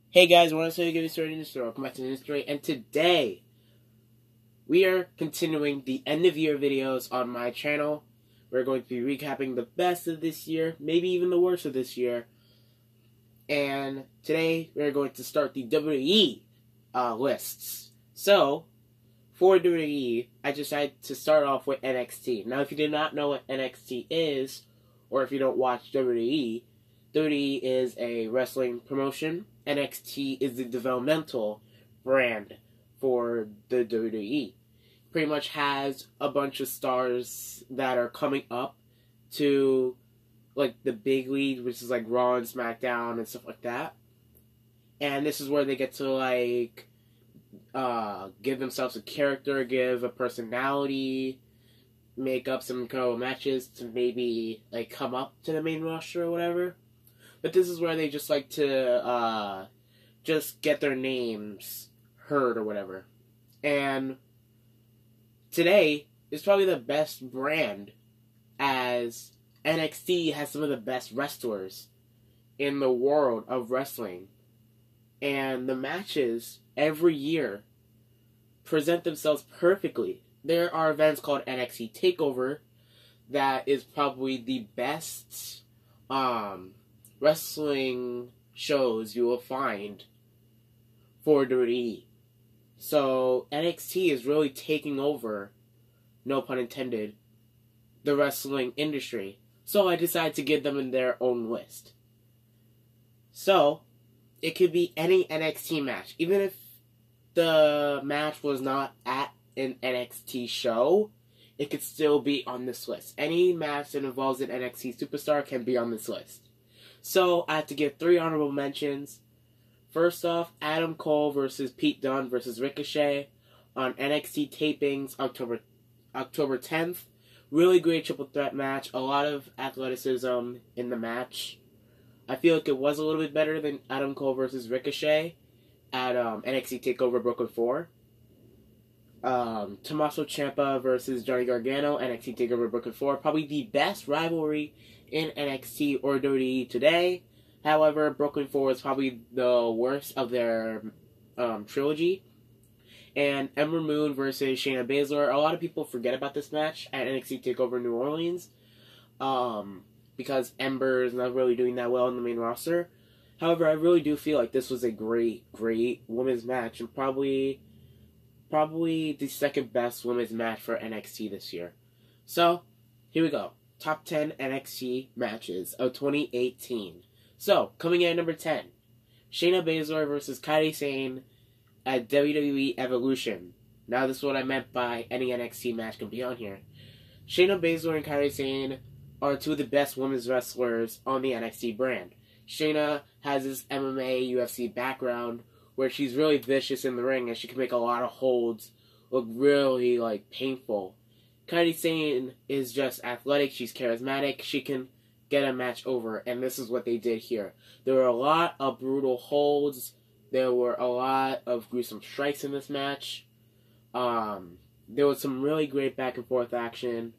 Hey guys, I want to say get started in the store. Welcome back to the story, and today we are continuing the end of year videos on my channel. We're going to be recapping the best of this year, maybe even the worst of this year. And today we're going to start the WWE lists. So, for WWE, I decided to start off with NXT. Now, if you did not know what NXT is, or if you don't watch WWE, WWE is a wrestling promotion. NXT is the developmental brand for the WWE. Pretty much has a bunch of stars that are coming up to like the big league, which is like Raw and SmackDown and stuff like that. And this is where they get to like give themselves a character, give a personality, make up some kind of matches to maybe like come up to the main roster or whatever. But this is where they just like to just get their names heard or whatever. And today is probably the best brand, as NXT has some of the best wrestlers in the world of wrestling. And the matches every year present themselves perfectly. There are events called NXT TakeOver that is probably the best wrestling shows you will find for WWE. So NXT is really taking over, no pun intended, the wrestling industry. So I decided to give them in their own list. So it could be any NXT match, even if the match was not at an NXT show, it could still be on this list. Any match that involves an NXT superstar can be on this list. So, I have to give 3 honorable mentions. First off, Adam Cole versus Pete Dunne versus Ricochet on NXT tapings October 10th. Really great triple threat match. A lot of athleticism in the match. I feel like it was a little bit better than Adam Cole versus Ricochet at NXT TakeOver Brooklyn 4. Tommaso Ciampa versus Johnny Gargano, NXT TakeOver Brooklyn 4. Probably the best rivalry in NXT or WWE today. However, Brooklyn 4 is probably the worst of their trilogy. And Ember Moon versus Shayna Baszler. A lot of people forget about this match at NXT TakeOver New Orleans, because Ember is not really doing that well in the main roster. However, I really do feel like this was a great women's match, and probably the second best women's match for NXT this year. So, here we go. Top 10 NXT matches of 2018. So, coming in at number 10, Shayna Baszler versus Kairi Sane at WWE Evolution. Now, this is what I meant by any NXT match can be on here. Shayna Baszler and Kairi Sane are two of the best women's wrestlers on the NXT brand. Shayna has this MMA, UFC background where she's really vicious in the ring and she can make a lot of holds look really, like, painful. Kairi Sane is just athletic, she's charismatic, she can get a match over, and this is what they did here. There were a lot of brutal holds, there were a lot of gruesome strikes in this match. There was some really great back and forth action.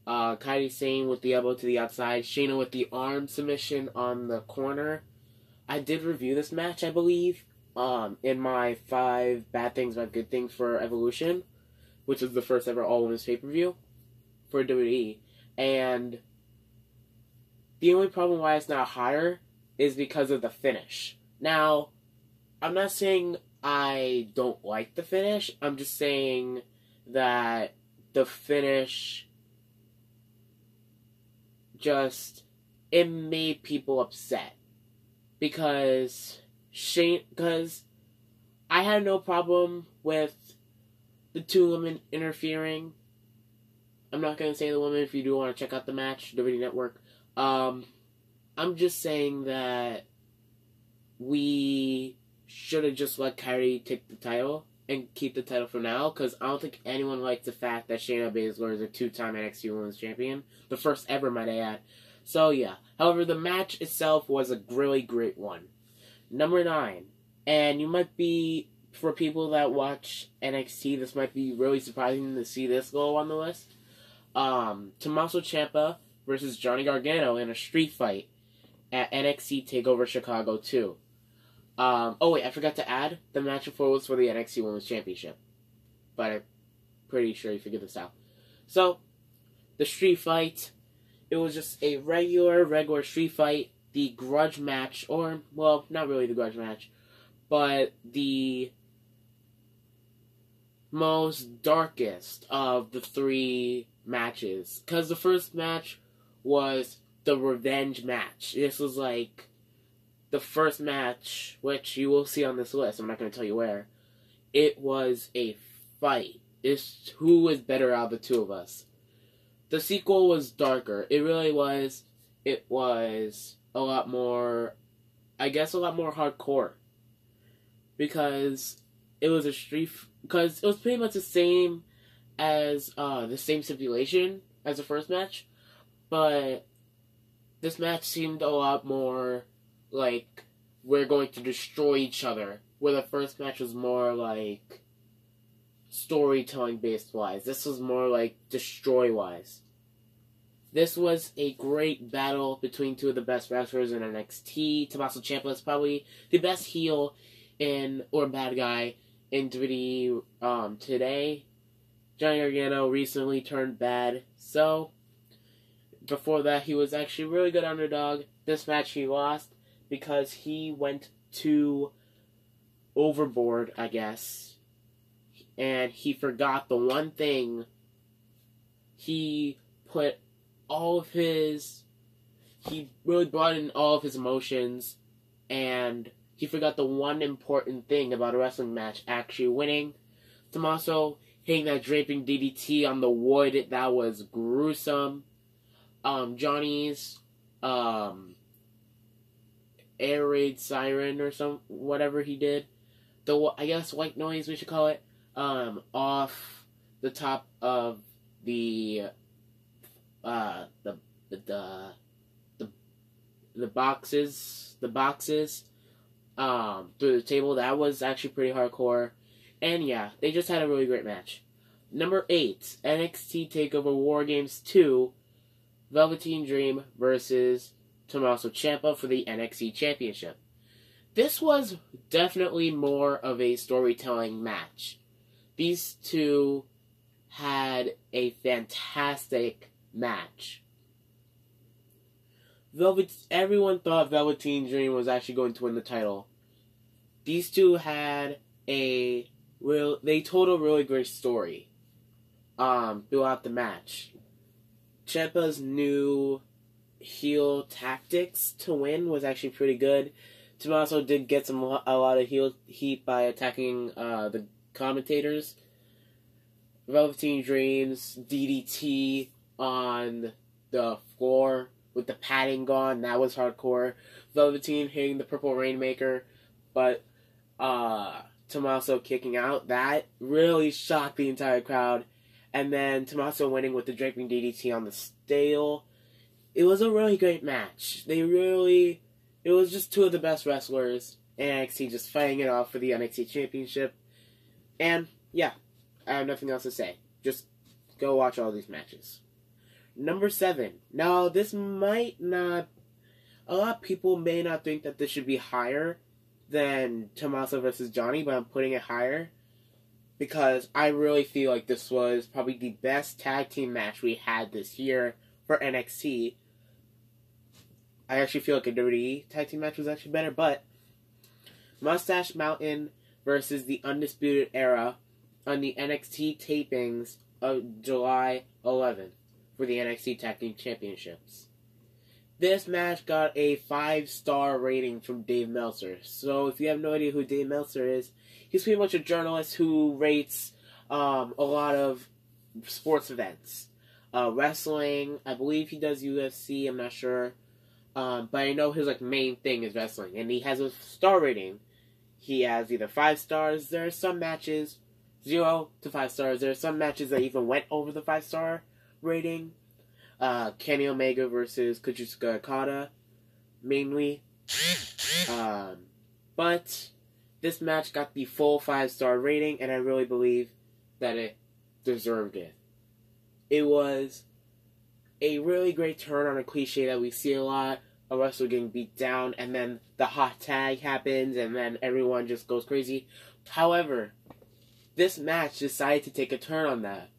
Kairi Sane with the elbow to the outside, Shayna with the arm submission on the corner. I did review this match, I believe, in my 5 bad things, 5 good things for Evolution, which was the first ever all-women's pay-per-view for WWE. And the only problem why it's not higher is because of the finish. Now, I'm not saying I don't like the finish. I'm just saying that the finish it made people upset. Because I had no problem with the 2 women interfering. I'm not going to say the women if you do want to check out the match, WWE Network. I'm just saying that we should have just let Kairi take the title and keep the title for now, because I don't think anyone likes the fact that Shayna Baszler is a 2-time NXT Women's Champion. The first ever, might I add. So, yeah. However, the match itself was a really great one. Number 9. And you might be, for people that watch NXT, this might be really surprising to see this go on the list. Tommaso Ciampa versus Johnny Gargano in a street fight at NXT TakeOver Chicago 2. Oh wait, I forgot to add the match before was for the NXT Women's Championship, but I'm pretty sure you figured this out. So, the street fight, it was just a regular street fight. The grudge match, or well, not really the grudge match, but the most darkest of the three matches. Because the first match was the revenge match. This was like the first match, which you will see on this list. I'm not going to tell you where. It was a fight. It's who was better out of the two of us. The sequel was darker. It really was. It was a lot more, I guess, a lot more hardcore. Because it was because it was pretty much the same as, the same stipulation as the first match. But this match seemed a lot more like we're going to destroy each other. Where the first match was more like storytelling based wise. This was more like destroy wise. This was a great battle between two of the best wrestlers in NXT. Tommaso Ciampa is probably the best heel or bad guy in WWE today. Johnny Gargano recently turned bad, so before that he was actually a really good underdog. This match he lost because he went too overboard, I guess, and he forgot the one thing. He really brought in all of his emotions, and he forgot the one important thing about a wrestling match, actually winning. Tommaso hitting that draping DDT on the wood, that was gruesome. Johnny's air raid siren or whatever he did, I guess white noise we should call it, off the top of the boxes through the table. That was actually pretty hardcore. And yeah, they just had a really great match. Number 8, NXT TakeOver War Games 2, Velveteen Dream versus Tommaso Ciampa for the NXT Championship. This was definitely more of a storytelling match. These two had a fantastic match. Everyone thought Velveteen Dream was actually going to win the title. These two had they told a really great story throughout the match. Ciampa's new heel tactics to win was actually pretty good. Tommaso did get a lot of heel heat by attacking the commentators. Velveteen Dream's DDT on the floor with the padding gone, that was hardcore. Velveteen hitting the Purple Rainmaker, but Tommaso kicking out, that really shocked the entire crowd. And then Tommaso winning with the draping DDT on the stale. It was a really great match. It was just two of the best wrestlers in NXT just fighting it off for the NXT Championship. And yeah, I have nothing else to say. Just go watch all these matches. Number 7. Now, this might not... A lot of people may not think that this should be higher than Tommaso versus Johnny, but I'm putting it higher because I really feel like this was probably the best tag team match we had this year for NXT. I actually feel like a WWE tag team match was actually better, but Mustache Mountain versus the Undisputed Era on the NXT tapings of July 11th for the NXT Tag Team Championships. This match got a 5-star rating from Dave Meltzer. So if you have no idea who Dave Meltzer is, he's pretty much a journalist who rates a lot of sports events. Wrestling, I believe he does UFC, I'm not sure. But I know his main thing is wrestling. And he has a star rating. He has either 5 stars. There are some matches 0 to 5 stars. There are some matches that even went over the 5-star rating. Kenny Omega versus Kazuchika Okada, mainly. But this match got the full 5-star rating, and I really believe that it deserved it. It was a really great turn on a cliche that we see a lot, a wrestler getting beat down, and then the hot tag happens, and then everyone just goes crazy. However, this match decided to take a turn on that.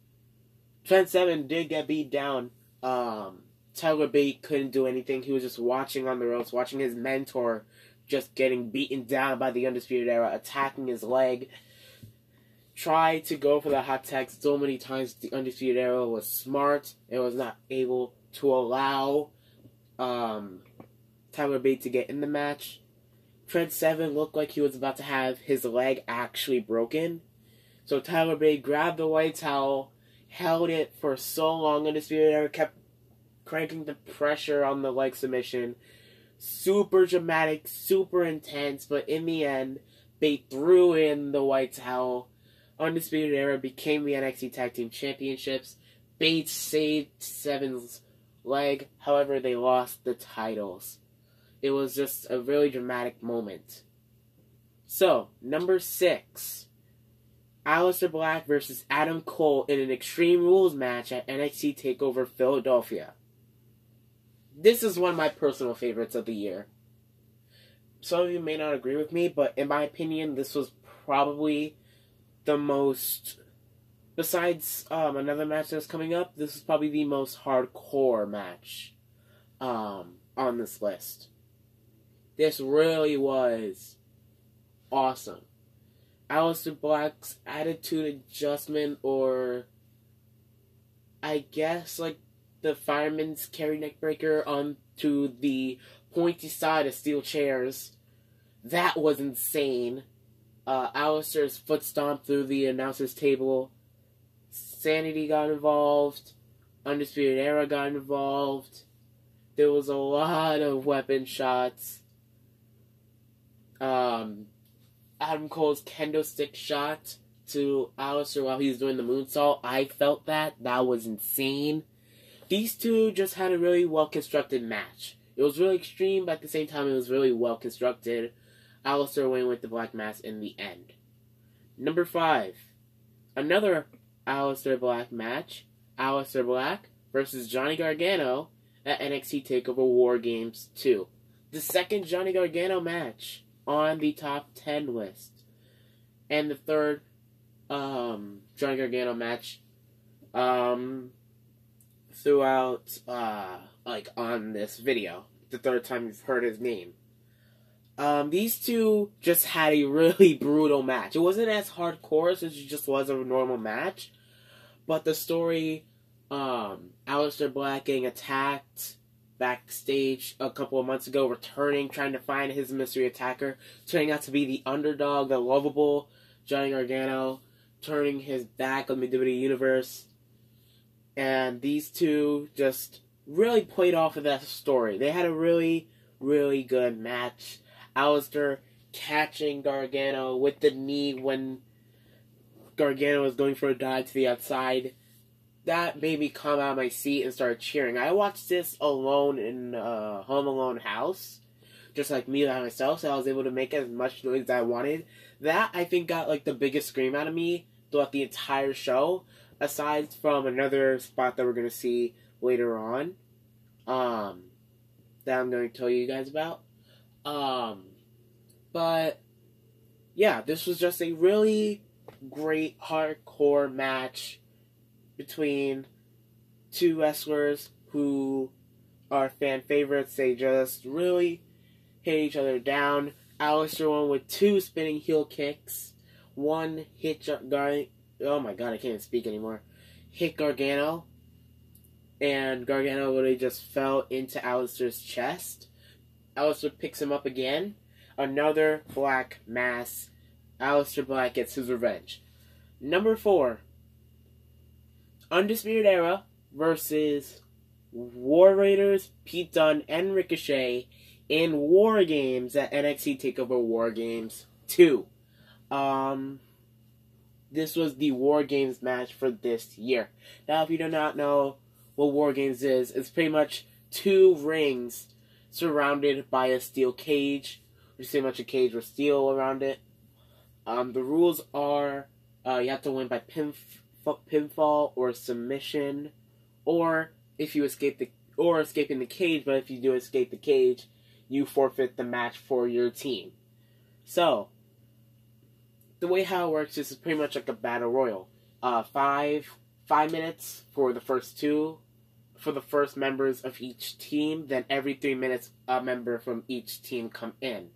Trent Seven did get beat down. Tyler Bate couldn't do anything. He was just watching on the ropes, watching his mentor just getting beaten down by the Undisputed Era, attacking his leg. Tried to go for the hot tag so many times. The Undisputed Era was smart. It was not able to allow Tyler Bate to get in the match. Trent Seven looked like he was about to have his leg actually broken. So Tyler Bate grabbed the white towel, held it for so long, Undisputed Era kept cranking the pressure on the leg submission. Super dramatic, super intense, but in the end, Bate threw in the white towel. Undisputed Era became the NXT Tag Team Championships. Bate saved Seven's leg, however, they lost the titles. It was just a really dramatic moment. So, number 6. Aleister Black versus Adam Cole in an Extreme Rules match at NXT TakeOver Philadelphia. This is one of my personal favorites of the year. Some of you may not agree with me, but in my opinion, this was probably the most, besides another match that's coming up, this is probably the most hardcore match on this list. This really was awesome. Aleister Black's attitude adjustment, or I guess like the fireman's carry neck breaker onto the pointy side of steel chairs, that was insane. Aleister's foot stomp through the announcer's table. Sanity got involved. Undisputed Era got involved. There was a lot of weapon shots. Adam Cole's kendo stick shot to Aleister while he was doing the moonsault. I felt that. That was insane. These two just had a really well-constructed match. It was really extreme, but at the same time, it was really well-constructed. Aleister winning with the Black Mass in the end. Number 5. Another Aleister Black match. Aleister Black versus Johnny Gargano at NXT TakeOver War Games 2. The second Johnny Gargano match on the top 10 list. And the third Johnny Gargano match throughout on this video. The third time you've heard his name. These two just had a really brutal match. It wasn't as hardcore as it just was a normal match. But the story, Aleister Black getting attacked backstage a couple of months ago, returning, trying to find his mystery attacker, turning out to be the underdog, the lovable Johnny Gargano, turning his back on the WWE Universe. And these two just really played off of that story. They had a really, really good match. Aleister catching Gargano with the knee when Gargano was going for a dive to the outside. That made me come out of my seat and start cheering. I watched this alone in a Home Alone house, just like me by myself, so I was able to make as much noise as I wanted. That, I think, got like the biggest scream out of me throughout the entire show, aside from another spot that we're going to see later on, that I'm going to tell you guys about. But, yeah, this was just a really great hardcore match between two wrestlers who are fan favorites. They just really hit each other down. Aleister won with 2 spinning heel kicks. One hit oh my god, I can't even speak anymore. Hit Gargano. And Gargano literally just fell into Aleister's chest. Aleister picks him up again. Another Black Mass. Aleister Black gets his revenge. Number 4. Undisputed Era versus War Raiders, Pete Dunne, and Ricochet in War Games at NXT TakeOver War Games 2. This was the War Games match for this year. Now, if you do not know what War Games is, it's pretty much 2 rings surrounded by a steel cage. There's pretty much a cage with steel around it. The rules are you have to win by pinfall or submission, or if you escape the or escaping the cage, but if you do escape the cage, you forfeit the match for your team. So, the way how it works is pretty much like a battle royal. 5 minutes for the first two, for the first members of each team. Then every 3 minutes, a member from each team come in.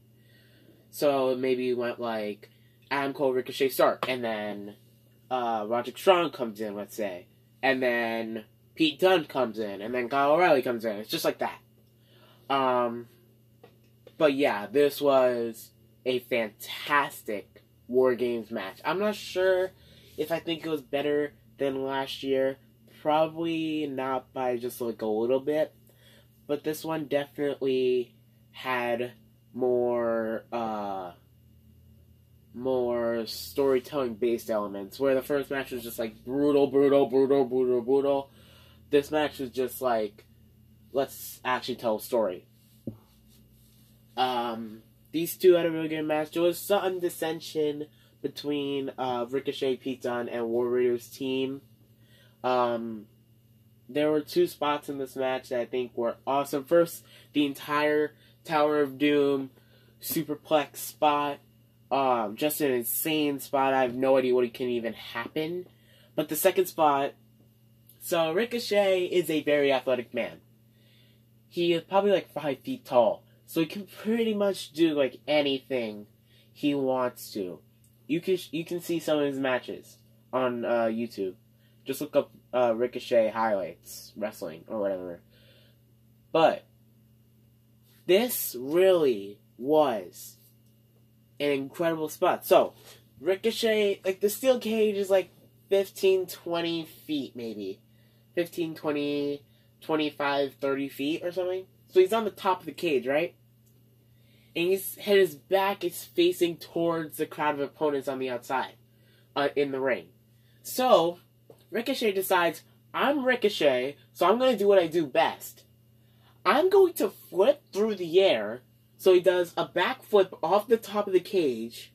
So maybe you went like Adam Cole, Ricochet, Stark, and then Roderick Strong comes in, let's say, and then Pete Dunne comes in, and then Kyle O'Reilly comes in. It's just like that. But yeah, this was a fantastic War Games match. I'm not sure if I think it was better than last year. Probably not by just like a little bit. But this one definitely had more storytelling based elements, where the first match was just like brutal. This match was just like, let's actually tell a story. These two had a really good match. There was some dissension between Ricochet, Pete Dunne, and War Raiders team. There were two spots in this match that I think were awesome. First, the entire Tower of Doom superplex spot. Just an insane spot. I have no idea what can even happen. But the second spot, so Ricochet is a very athletic man. He is probably like 5 feet tall. So he can pretty much do like anything he wants to. You can see some of his matches on YouTube. Just look up Ricochet highlights, wrestling, or whatever. But this really was an incredible spot. So, Ricochet, like the steel cage is like 15, 20 feet maybe. 15, 20, 25, 30 feet or something. So he's on the top of the cage, right? And his back is facing towards the crowd of opponents on the outside, in the ring. So, Ricochet decides, I'm Ricochet, so I'm going to do what I do best. I'm going to flip through the air. So he does a backflip off the top of the cage,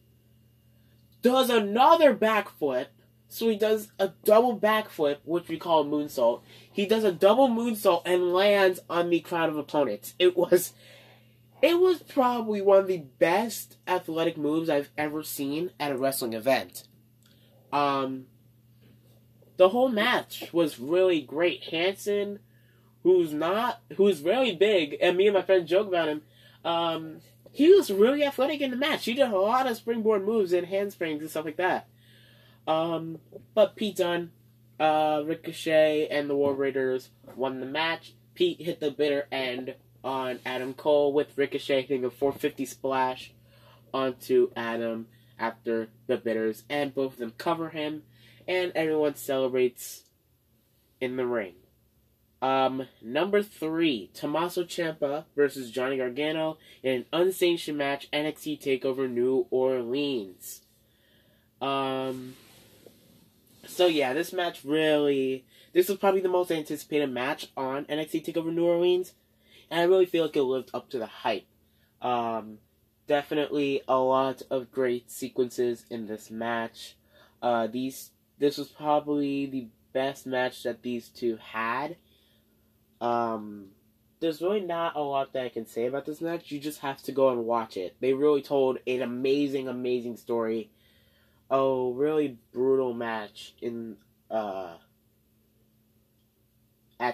does another backflip, so he does a double backflip, which we call a moonsault. He does a double moonsault and lands on the crowd of opponents. It was probably one of the best athletic moves I've ever seen at a wrestling event. The whole match was really great. Hanson, who's really big, and me and my friend joke about him, he was really athletic in the match. He did a lot of springboard moves and handsprings and stuff like that. But Pete Dunne, Ricochet, and the War Raiders won the match. Pete hit the bitter end on Adam Cole, with Ricochet hitting a 450 splash onto Adam after the bitters, and both of them cover him, and everyone celebrates in the ring. Number 3, Tommaso Ciampa versus Johnny Gargano in an unsanctioned match, NXT TakeOver New Orleans. So yeah, this was probably the most anticipated match on NXT TakeOver New Orleans, and I really feel like it lived up to the hype. Definitely a lot of great sequences in this match. This was probably the best match that these two had. There's really not a lot that I can say about this match. You just have to go and watch it. They really told an amazing, amazing story. A really brutal match at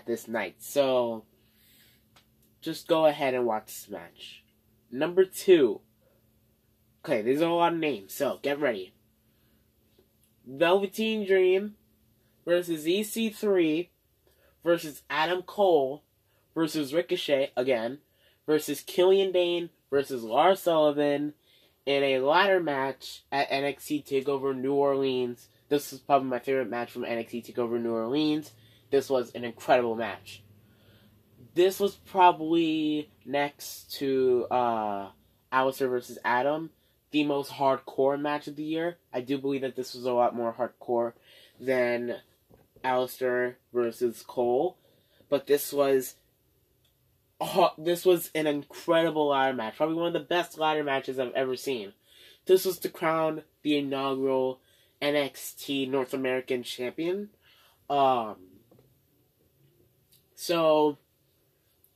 this night. So, just go ahead and watch this match. Number 2. Okay, there's a lot of names, so get ready. Velveteen Dream versus EC3 versus Adam Cole versus Ricochet again versus Killian Dane versus Lars Sullivan in a ladder match at NXT TakeOver New Orleans. This is probably my favorite match from NXT TakeOver New Orleans. This was an incredible match. This was probably next to Alistair versus Adam, the most hardcore match of the year. I do believe that this was a lot more hardcore than Alistair versus Cole, but this was an incredible ladder match, probably one of the best ladder matches I've ever seen. This was to crown the inaugural NXT North American champion. So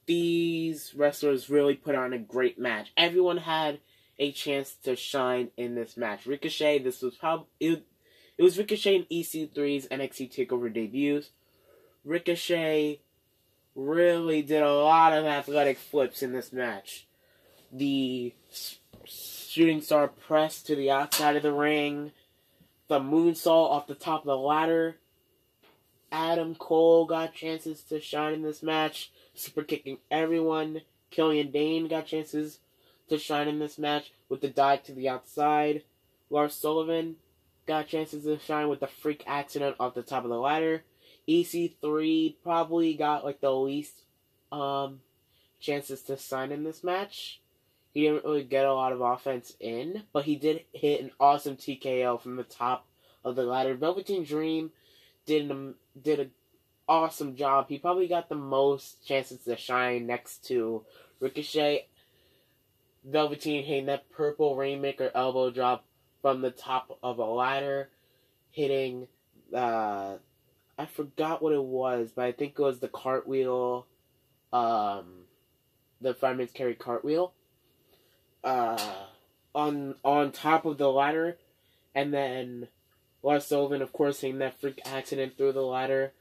these wrestlers really put on a great match. Everyone had a chance to shine in this match. Ricochet, this was probably it was Ricochet and EC3's NXT TakeOver debuts. Ricochet really did a lot of athletic flips in this match. The shooting star press to the outside of the ring, the moonsault off the top of the ladder. Adam Cole got chances to shine in this match, super kicking everyone. Killian Dane got chances to shine in this match with the dive to the outside. Lars Sullivan got chances to shine with the freak accident off the top of the ladder. EC3 probably got like the least chances to shine in this match. He didn't really get a lot of offense in, but he did hit an awesome TKO from the top of the ladder. Velveteen Dream did an awesome job. He probably got the most chances to shine next to Ricochet. Velveteen hitting that purple Rainmaker elbow drop from the top of a ladder, hitting I forgot what it was, but I think it was the cartwheel, the fireman's carry cartwheel, on top of the ladder, and then Lars Sullivan, of course, hitting that freak accident through the ladder,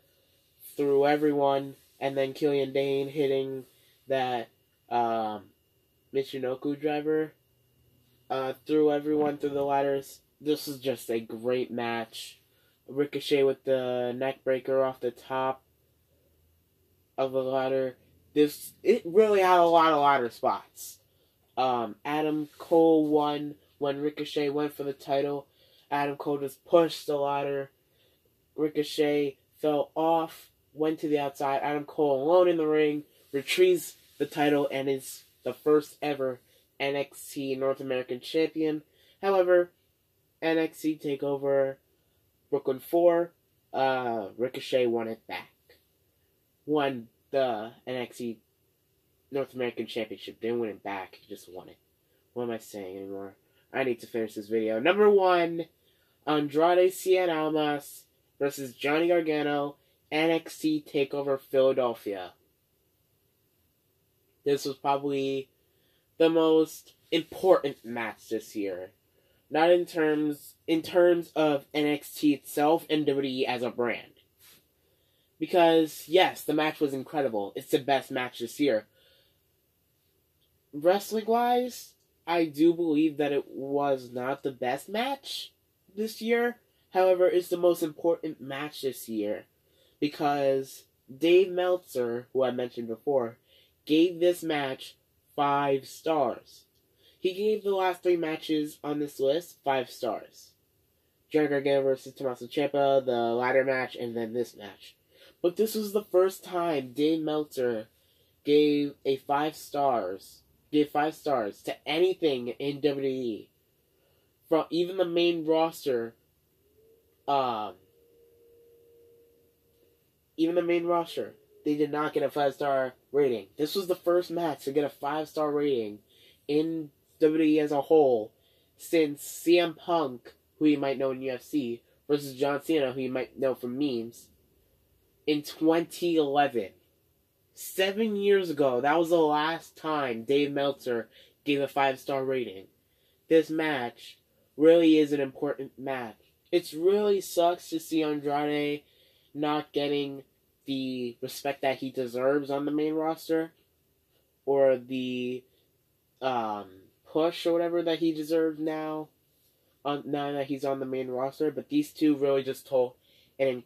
through everyone, and then Killian Dane hitting that Michinoku driver through everyone through the ladders. This was just a great match. Ricochet with the neck breaker off the top of the ladder. It really had a lot of ladder spots. Adam Cole won when Ricochet went for the title. Adam Cole just pushed the ladder. Ricochet fell off, went to the outside. Adam Cole alone in the ring, retrieves the title, and is the first ever NXT North American champion. However, NXT TakeOver Brooklyn 4, Ricochet won it back. Won the NXT North American Championship. Didn't win it back, he just won it. What am I saying anymore? I need to finish this video. Number 1, Andrade Cien Almas versus Johnny Gargano, NXT TakeOver Philadelphia. This was probably the most important match this year. Not in terms of NXT itself and WWE as a brand. Because, yes, the match was incredible. It's the best match this year. Wrestling-wise, I do believe that it was not the best match this year. However, it's the most important match this year. Because Dave Meltzer, who I mentioned before, gave this match 5 stars. He gave the last 3 matches on this list 5 stars. Johnny Gargano versus Tommaso Ciampa, the ladder match, and then this match. But this was the first time Dave Meltzer gave 5 stars to anything in WWE. From even the main roster, they did not get a 5-star rating. This was the first match to get a 5-star rating in WWE as a whole since CM Punk, who you might know in UFC, versus John Cena, who you might know from memes, in 2011. 7 years ago, that was the last time Dave Meltzer gave a 5-star rating. This match really is an important match. It really sucks to see Andrade not getting the respect that he deserves on the main roster, or the push or whatever that he deserves now that he's on the main roster. But these two really just told a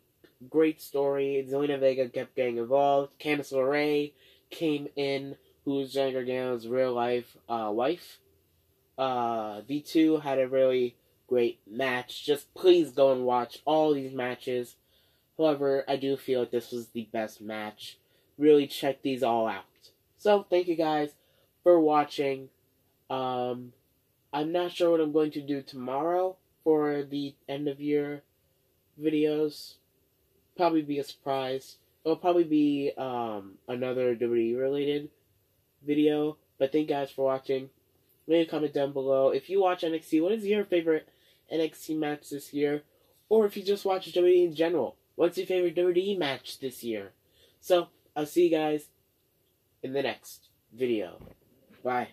great story. Zelina Vega kept getting involved. Candice LeRae came in, who's Johnny Gargano's real life wife. The two had a really great match. Just please go and watch all these matches. However, I do feel like this was the best match. Really check these all out. So, thank you guys for watching. I'm not sure what I'm going to do tomorrow for the end of year videos. Probably be a surprise. It'll probably be another WWE related video. But thank you guys for watching. Leave a comment down below. If you watch NXT, what is your favorite NXT match this year? Or if you just watch WWE in general, what's your favorite WWE match this year? So, I'll see you guys in the next video. Bye.